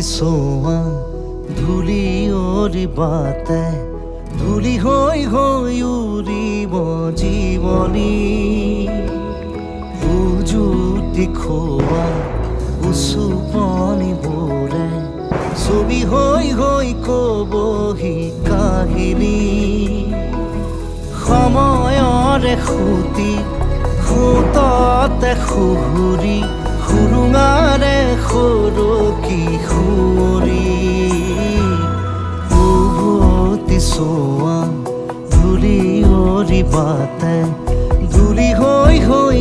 চোৱা ধূলিয়ৰি বাটে ধূলি হৈ হৈ উৰিব জীৱনী উজুতি খোৱা উচুপনিবোৰে ছবি হৈ হৈ কবহি কাহিনী সময়ৰে সুতি সুততে সুহুৰি সুৰুঙাৰে সৰকি সুঁৱৰি উভতি চোৱা ধূলিয়ৰি বাটে ধূলি হৈ হৈ